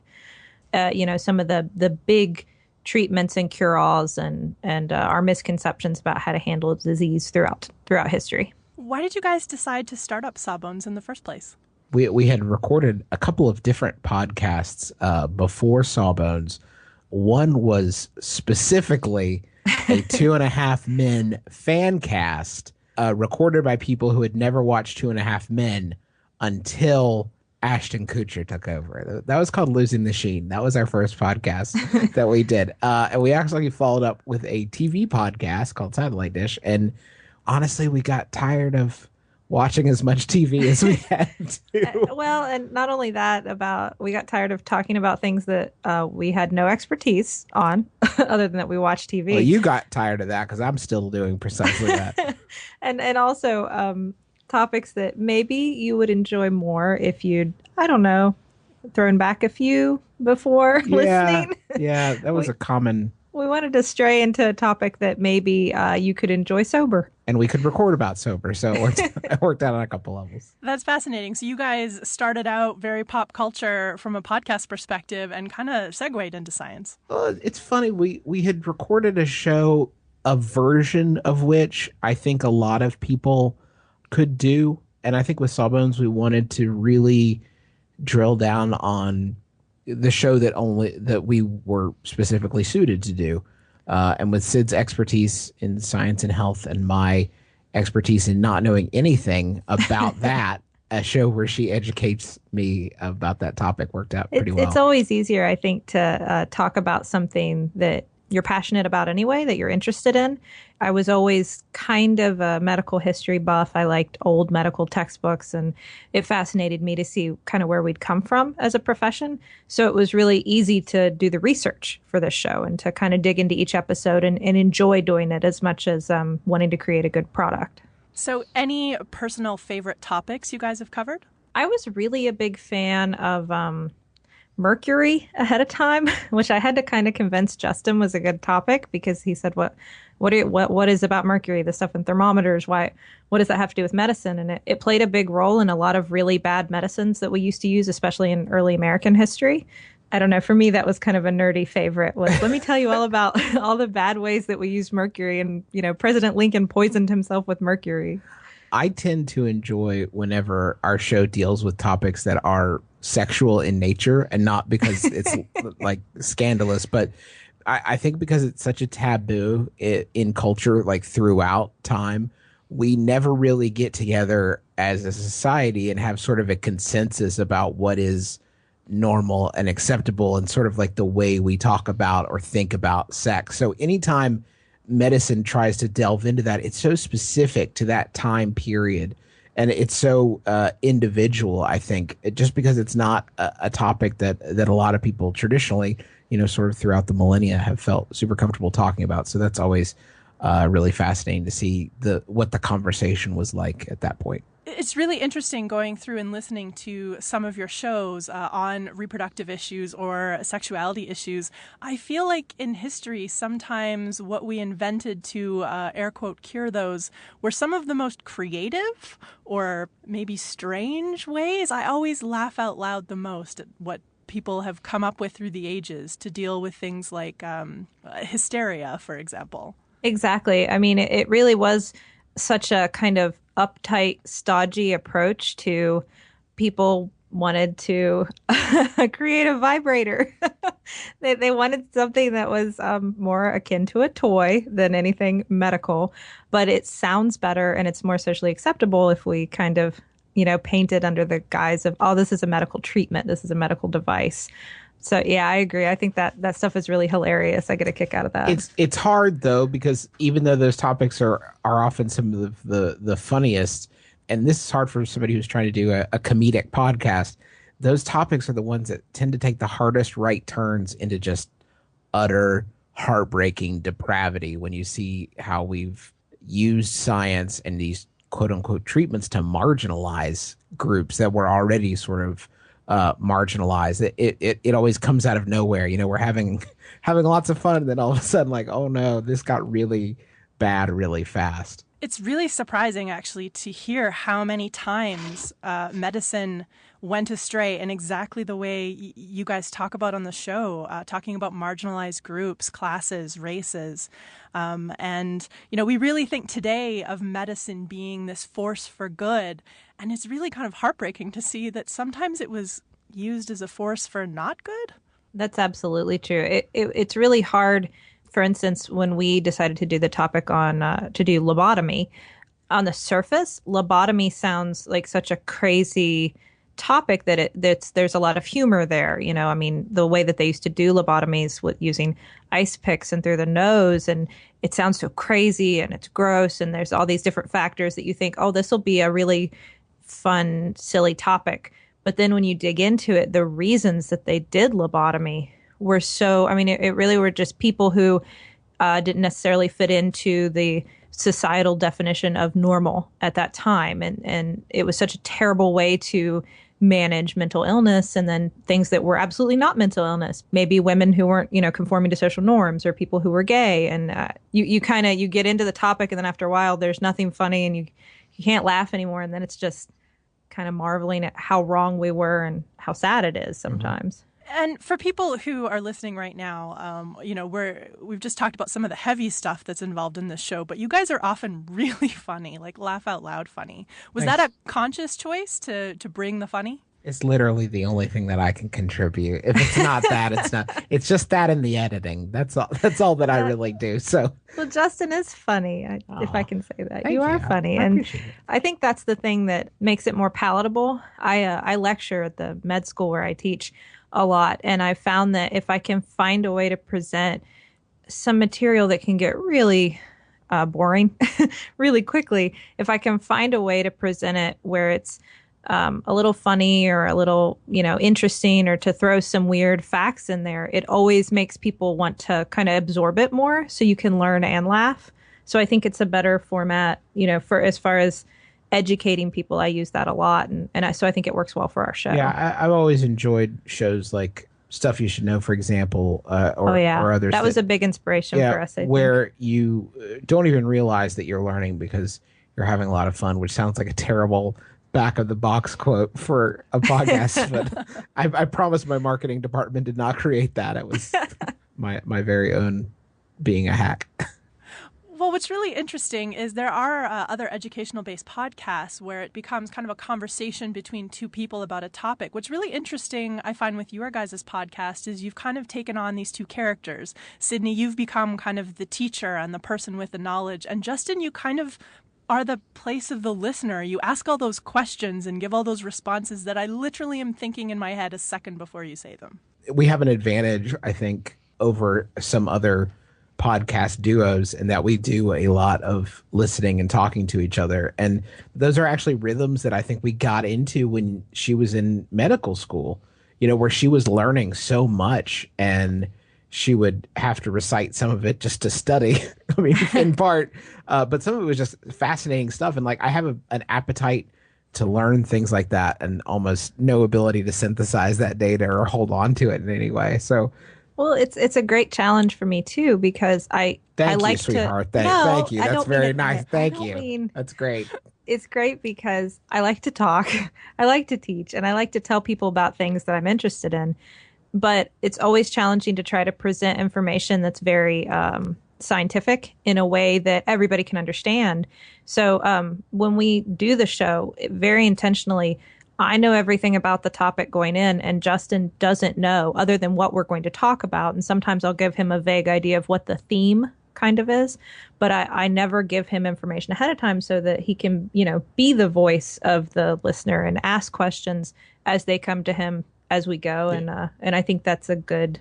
Some of the big treatments and cure-alls and our misconceptions about how to handle disease throughout history. Why did you guys decide to start up Sawbones in the first place? We had recorded a couple of different podcasts before Sawbones. One was specifically a 2.5 Men fan cast recorded by people who had never watched 2.5 Men until Ashton Kutcher took over. That was called Losing the Sheen. That was our first podcast that we did. And we actually followed up with a TV podcast called Satellite Dish. And honestly, we got tired of watching as much TV as we had to. Well, and not only that, we got tired of talking about things that we had no expertise on, other than that we watch TV. Well, you got tired of that because I'm still doing precisely that. and also topics that maybe you would enjoy more if you'd, I don't know, thrown back a few before listening. Yeah, that was a common. We wanted to stray into a topic that maybe you could enjoy sober. And we could record about sober, so it worked out on a couple levels. That's fascinating. So you guys started out very pop culture from a podcast perspective and kind of segued into science. It's funny. We had recorded a show, a version of which I think a lot of people could do. And I think with Sawbones, we wanted to really drill down on the show that we were specifically suited to do. And with Sid's expertise in science and health and my expertise in not knowing anything about that, a show where she educates me about that topic worked out pretty well. It's always easier, I think, to talk about something that you're passionate about anyway, that you're interested in. I was always kind of a medical history buff. I liked old medical textbooks, and it fascinated me to see kind of where we'd come from as a profession. So it was really easy to do the research for this show and to kind of dig into each episode and enjoy doing it as much as wanting to create a good product. So any personal favorite topics you guys have covered? I was really a big fan of Mercury ahead of time, which I had to kind of convince Justin was a good topic, because he said, what is about Mercury, the stuff in thermometers? What does that have to do with medicine? And it played a big role in a lot of really bad medicines that we used to use, especially in early American history. I don't know. For me, that was kind of a nerdy favorite. Let me tell you all about all the bad ways that we used mercury. And, President Lincoln poisoned himself with mercury. I tend to enjoy whenever our show deals with topics that are sexual in nature, and not because it's like scandalous, but I think because it's such a taboo in culture, like throughout time, we never really get together as a society and have sort of a consensus about what is normal and acceptable and sort of like the way we talk about or think about sex. So anytime medicine tries to delve into that, it's so specific to that time period, and it's so individual, I think, just because it's not a topic that a lot of people traditionally, sort of throughout the millennia have felt super comfortable talking about. So that's always really fascinating to see what the conversation was like at that point. It's really interesting going through and listening to some of your shows on reproductive issues or sexuality issues. I feel like in history, sometimes what we invented to air quote cure those were some of the most creative or maybe strange ways. I always laugh out loud the most at what people have come up with through the ages to deal with things like hysteria, for example. Exactly. I mean, it really was such a kind of uptight, stodgy approach to people wanted to create a vibrator. They wanted something that was more akin to a toy than anything medical, but it sounds better and it's more socially acceptable if we kind of, paint it under the guise of, oh, this is a medical treatment. This is a medical device. So, yeah, I agree. I think that stuff is really hilarious. I get a kick out of that. It's hard, though, because even though those topics are often some of the funniest, and this is hard for somebody who's trying to do a comedic podcast, those topics are the ones that tend to take the hardest right turns into just utter heartbreaking depravity when you see how we've used science and these quote-unquote treatments to marginalize groups that were already sort of marginalized. It always comes out of nowhere. We're having lots of fun, and then all of a sudden, like, oh no, this got really bad really fast. It's really surprising, actually, to hear how many times medicine went astray in exactly the way you guys talk about on the show, talking about marginalized groups, classes, races. And, we really think today of medicine being this force for good. And it's really kind of heartbreaking to see that sometimes it was used as a force for not good. That's absolutely true. It's really hard. For instance, when we decided to do the topic on to do lobotomy, on the surface, lobotomy sounds like such a crazy topic that there's a lot of humor there. I mean, the way that they used to do lobotomies with using ice picks and through the nose, and it sounds so crazy and it's gross, and there's all these different factors that you think, oh, this will be a really fun, silly topic. But then when you dig into it, the reasons that they did lobotomy were so, I mean, it really were just people who didn't necessarily fit into the societal definition of normal at that time. And it was such a terrible way to manage mental illness, and then things that were absolutely not mental illness. Maybe women who weren't, conforming to social norms, or people who were gay. And you get into the topic, and then after a while, there's nothing funny, and you can't laugh anymore. And then it's just kind of marveling at how wrong we were and how sad it is sometimes. And for people who are listening right now, we've just talked about some of the heavy stuff that's involved in this show, but you guys are often really funny, like laugh out loud funny. Was that a conscious choice to bring the funny? It's literally the only thing that I can contribute. If it's not that, it's not. It's just that in the editing. That's all. That's all that I really do. So, well, Justin is funny, if I can say that. You are funny, I and I think that's the thing that makes it more palatable. I lecture at the med school where I teach a lot, and I found that if I can find a way to present some material that can get really boring really quickly, if I can find a way to present it where it's a little funny or a little, interesting, or to throw some weird facts in there, it always makes people want to kind of absorb it more, so you can learn and laugh. So I think it's a better format, for as far as educating people. I use that a lot, so I think it works well for our show. Yeah, I've always enjoyed shows like Stuff You Should Know, for example, or others. That was a big inspiration for us, I think. Where you don't even realize that you're learning because you're having a lot of fun, which sounds like a terrible back of the box quote for a podcast, but I promise my marketing department did not create that. It was my very own being a hack. Well, what's really interesting is there are other educational-based podcasts where it becomes kind of a conversation between two people about a topic. What's really interesting, I find, with your guys' podcast is you've kind of taken on these two characters. Sydnee, you've become kind of the teacher and the person with the knowledge. And Justin, you kind of are the place of the listener. You ask all those questions and give all those responses that I literally am thinking in my head a second before you say them. We have an advantage, I think, over some other podcast duos in that we do a lot of listening and talking to each other. And those are actually rhythms that I think we got into when she was in medical school, where she was learning so much and she would have to recite some of it just to study. I mean, in part, but some of it was just fascinating stuff. And I have an appetite to learn things like that and almost no ability to synthesize that data or hold on to it in any way. So, well, it's a great challenge for me too, because I like you, sweetheart. to. Thank you. That's very nice. Thank you. That's great. It's great because I like to talk, I like to teach, and I like to tell people about things that I'm interested in. But it's always challenging to try to present information that's very scientific in a way that everybody can understand. So when we do the show, very intentionally, I know everything about the topic going in, and Justin doesn't know other than what we're going to talk about. And sometimes I'll give him a vague idea of what the theme kind of is, but I never give him information ahead of time so that he can, be the voice of the listener and ask questions as they come to him as we go. Yeah. And I think that's a good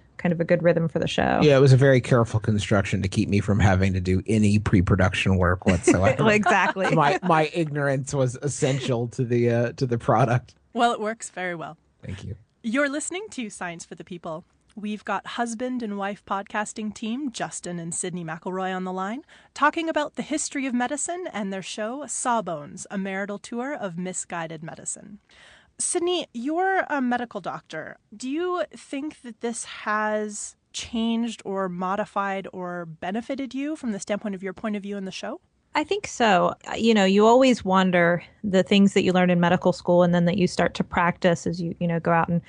rhythm for the show. Yeah, it was a very careful construction to keep me from having to do any pre-production work whatsoever. Exactly. My ignorance was essential to the product. Well, it works very well. Thank you. You're listening to Science for the People. We've got husband and wife podcasting team Justin and Sydnee McElroy on the line, talking about the history of medicine and their show Sawbones, a marital tour of misguided medicine. Sydnee, you're a medical doctor. Do you think that this has changed or modified or benefited you from the standpoint of your point of view in the show? I think so. You always wonder the things that you learn in medical school and then that you start to practice as you go out and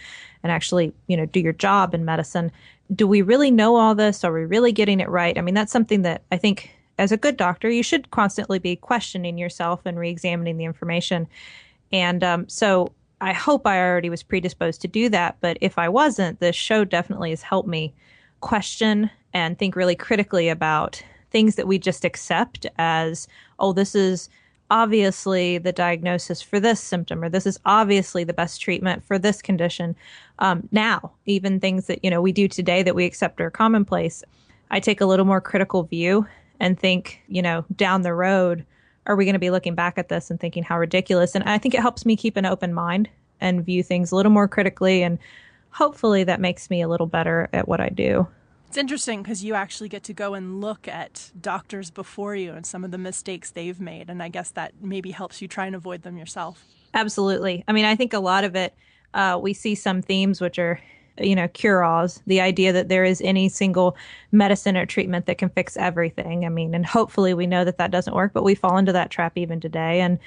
actually, do your job in medicine. Do we really know all this? Are we really getting it right? I mean, that's something that I think as a good doctor, you should constantly be questioning yourself and re-examining the information. And so I hope I already was predisposed to do that. But if I wasn't, this show definitely has helped me question and think really critically about things that we just accept as, oh, this is obviously the diagnosis for this symptom, or this is obviously the best treatment for this condition. Now, even things that, we do today that we accept are commonplace, I take a little more critical view and think, down the road, are we going to be looking back at this and thinking how ridiculous? And I think it helps me keep an open mind and view things a little more critically. And hopefully that makes me a little better at what I do. It's interesting because you actually get to go and look at doctors before you and some of the mistakes they've made. And I guess that maybe helps you try and avoid them yourself. Absolutely. I mean, I think a lot of it, we see some themes which are, cure-alls, the idea that there is any single medicine or treatment that can fix everything. I mean, and hopefully we know that doesn't work, but we fall into that trap even today. And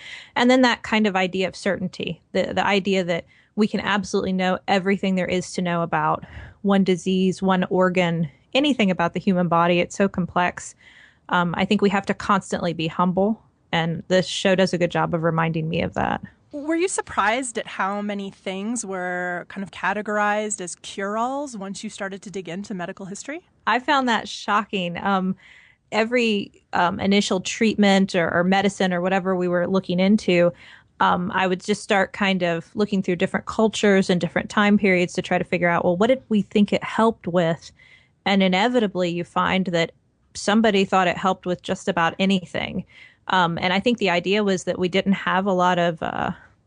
then that kind of idea of certainty, the idea that we can absolutely know everything there is to know about one disease, one organ, anything about the human body. It's so complex. I think we have to constantly be humble, and this show does a good job of reminding me of that. Were you surprised at how many things were kind of categorized as cure-alls once you started to dig into medical history? I found that shocking. Every initial treatment or medicine or whatever we were looking into, I would just start kind of looking through different cultures and different time periods to try to figure out, well, what did we think it helped with? And inevitably, you find that somebody thought it helped with just about anything. And I think the idea was that we didn't have a lot of,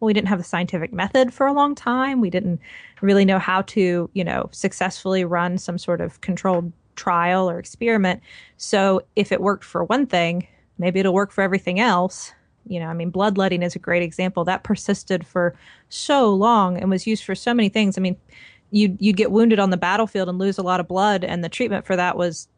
we didn't have the scientific method for a long time. We didn't really know how to, successfully run some sort of controlled trial or experiment. So if it worked for one thing, maybe it'll work for everything else. Bloodletting is a great example. That persisted for so long and was used for so many things. You'd get wounded on the battlefield and lose a lot of blood, and the treatment for that was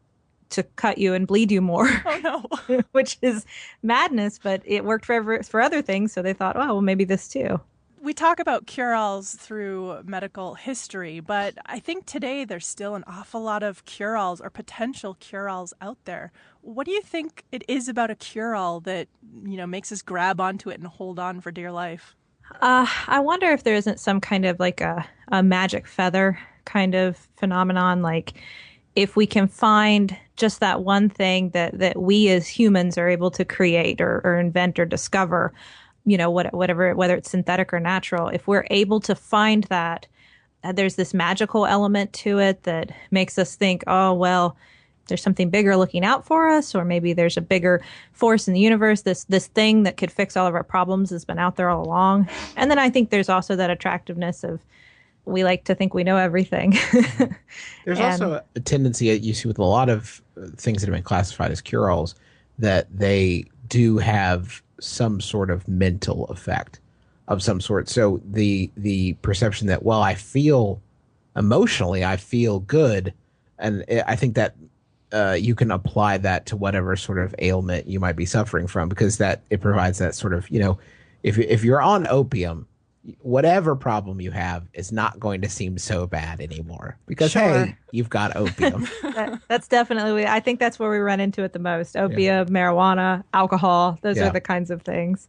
to cut you and bleed you more. Oh, no. Which is madness, but it worked for other things, so they thought, oh, well, maybe this too. We talk about cure-alls through medical history, but I think today there's still an awful lot of cure-alls or potential cure-alls out there. What do you think it is about a cure-all that, makes us grab onto it and hold on for dear life? I wonder if there isn't some kind of like a magic feather kind of phenomenon, like if we can find just that one thing that we as humans are able to create or invent or discover, whatever, whether it's synthetic or natural, if we're able to find that, there's this magical element to it that makes us think, oh, well, there's something bigger looking out for us, or maybe there's a bigger force in the universe. This thing that could fix all of our problems has been out there all along. And then I think there's also that attractiveness of, we like to think we know everything. There's also a tendency that you see with a lot of things that have been classified as cure-alls that they do have some sort of mental effect of some sort. So the perception that, well, I feel emotionally, I feel good. And I think that you can apply that to whatever sort of ailment you might be suffering from, because that it provides that sort of, if you're on opium, whatever problem you have is not going to seem so bad anymore because, Sure. Hey, you've got opium. That's definitely, I think that's where we run into it the most. Opium, marijuana, alcohol, those Yeah. are the kinds of things.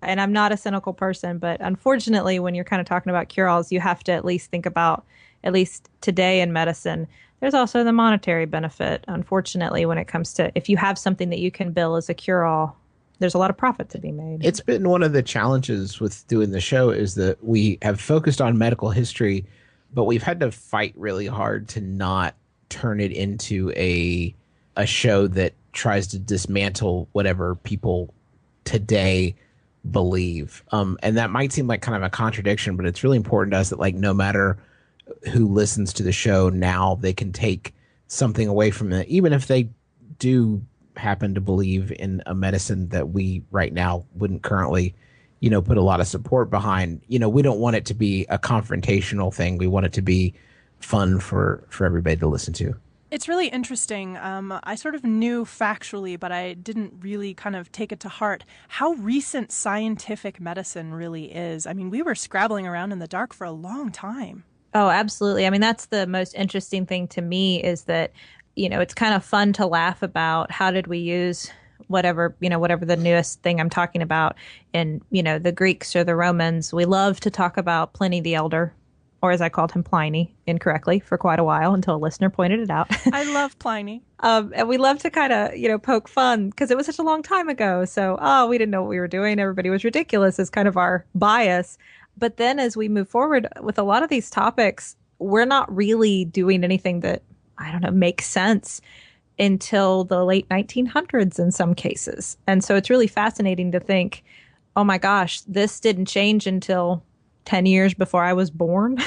And I'm not a cynical person, but unfortunately, when you're kind of talking about cure-alls, you have to at least think about, at least today in medicine, there's also the monetary benefit. Unfortunately, when it comes to, if you have something that you can bill as a cure-all, there's a lot of profit to be made. It's been one of the challenges with doing the show is that we have focused on medical history, but we've had to fight really hard to not turn it into a show that tries to dismantle whatever people today believe. And that might seem like kind of a contradiction, but it's really important to us that, like, no matter who listens to the show now, they can take something away from it, even if they do happen to believe in a medicine that we right now wouldn't currently, put a lot of support behind. We don't want it to be a confrontational thing. We want it to be fun for everybody to listen to. It's really interesting. I sort of knew factually, but I didn't really kind of take it to heart how recent scientific medicine really is. We were scrabbling around in the dark for a long time. Oh, absolutely. That's the most interesting thing to me is that, it's kind of fun to laugh about how did we use whatever the newest thing I'm talking about in, the Greeks or the Romans. We love to talk about Pliny the Elder, or as I called him, Pliny, incorrectly for quite a while until a listener pointed it out. I love Pliny. And we love to kind of, poke fun because it was such a long time ago. So, we didn't know what we were doing. Everybody was ridiculous is kind of our bias. But then as we move forward with a lot of these topics, we're not really doing anything that, makes sense until the late 1900s in some cases. And so it's really fascinating to think, oh my gosh, this didn't change until 10 years before I was born.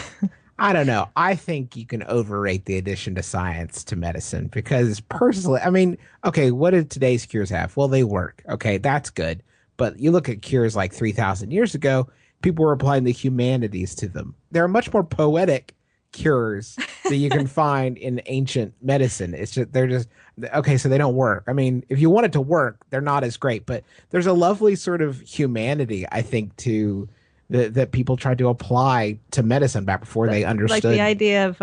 I don't know. I think you can overrate the addition to science to medicine because personally, okay, what did today's cures have? Well, they work. Okay, that's good. But you look at cures like 3,000 years ago, people were applying the humanities to them. There are much more poetic cures that you can find in ancient medicine. It's just, they're just, okay, so they don't work. If you want it to work, they're not as great, but there's a lovely sort of humanity, I think, to that people tried to apply to medicine back before they understood. Like the idea of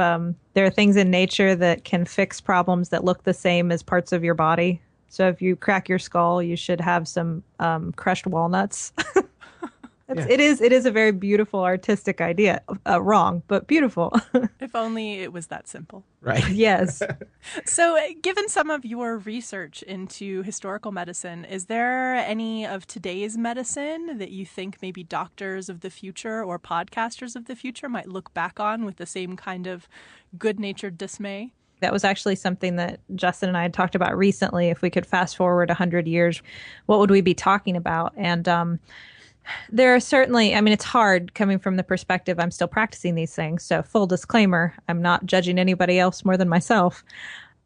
there are things in nature that can fix problems that look the same as parts of your body. So if you crack your skull, you should have some crushed walnuts. Yeah. It is a very beautiful artistic idea. Wrong, but beautiful. If only it was that simple. Right. Yes. So given some of your research into historical medicine, is there any of today's medicine that you think maybe doctors of the future or podcasters of the future might look back on with the same kind of good-natured dismay? That was actually something that Justin and I had talked about recently. If we could fast forward 100 years, what would we be talking about? And there are certainly, I mean, it's hard coming from the perspective I'm still practicing these things. So full disclaimer, I'm not judging anybody else more than myself.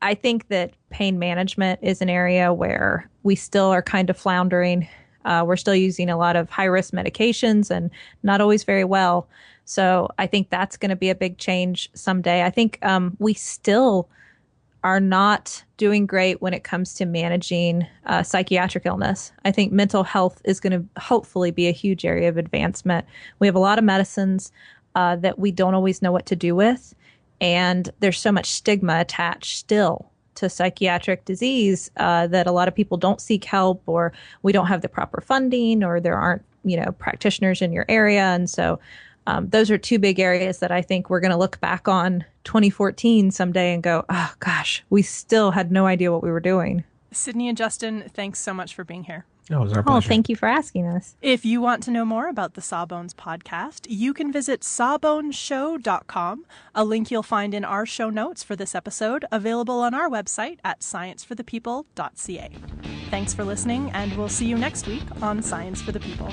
I think that pain management is an area where we still are kind of floundering. We're still using a lot of high-risk medications and not always very well. So I think that's going to be a big change someday. I think we still are not doing great when it comes to managing psychiatric illness. I think mental health is going to hopefully be a huge area of advancement. We have a lot of medicines that we don't always know what to do with. And there's so much stigma attached still to psychiatric disease that a lot of people don't seek help, or we don't have the proper funding, or there aren't, practitioners in your area. And so those are two big areas that I think we're going to look back on 2014 someday and go, oh, gosh, we still had no idea what we were doing. Sydnee and Justin, thanks so much for being here. Oh, it was our pleasure. Thank you for asking us. If you want to know more about the Sawbones podcast, you can visit sawboneshow.com, a link you'll find in our show notes for this episode, available on our website at scienceforthepeople.ca. Thanks for listening, and we'll see you next week on Science for the People.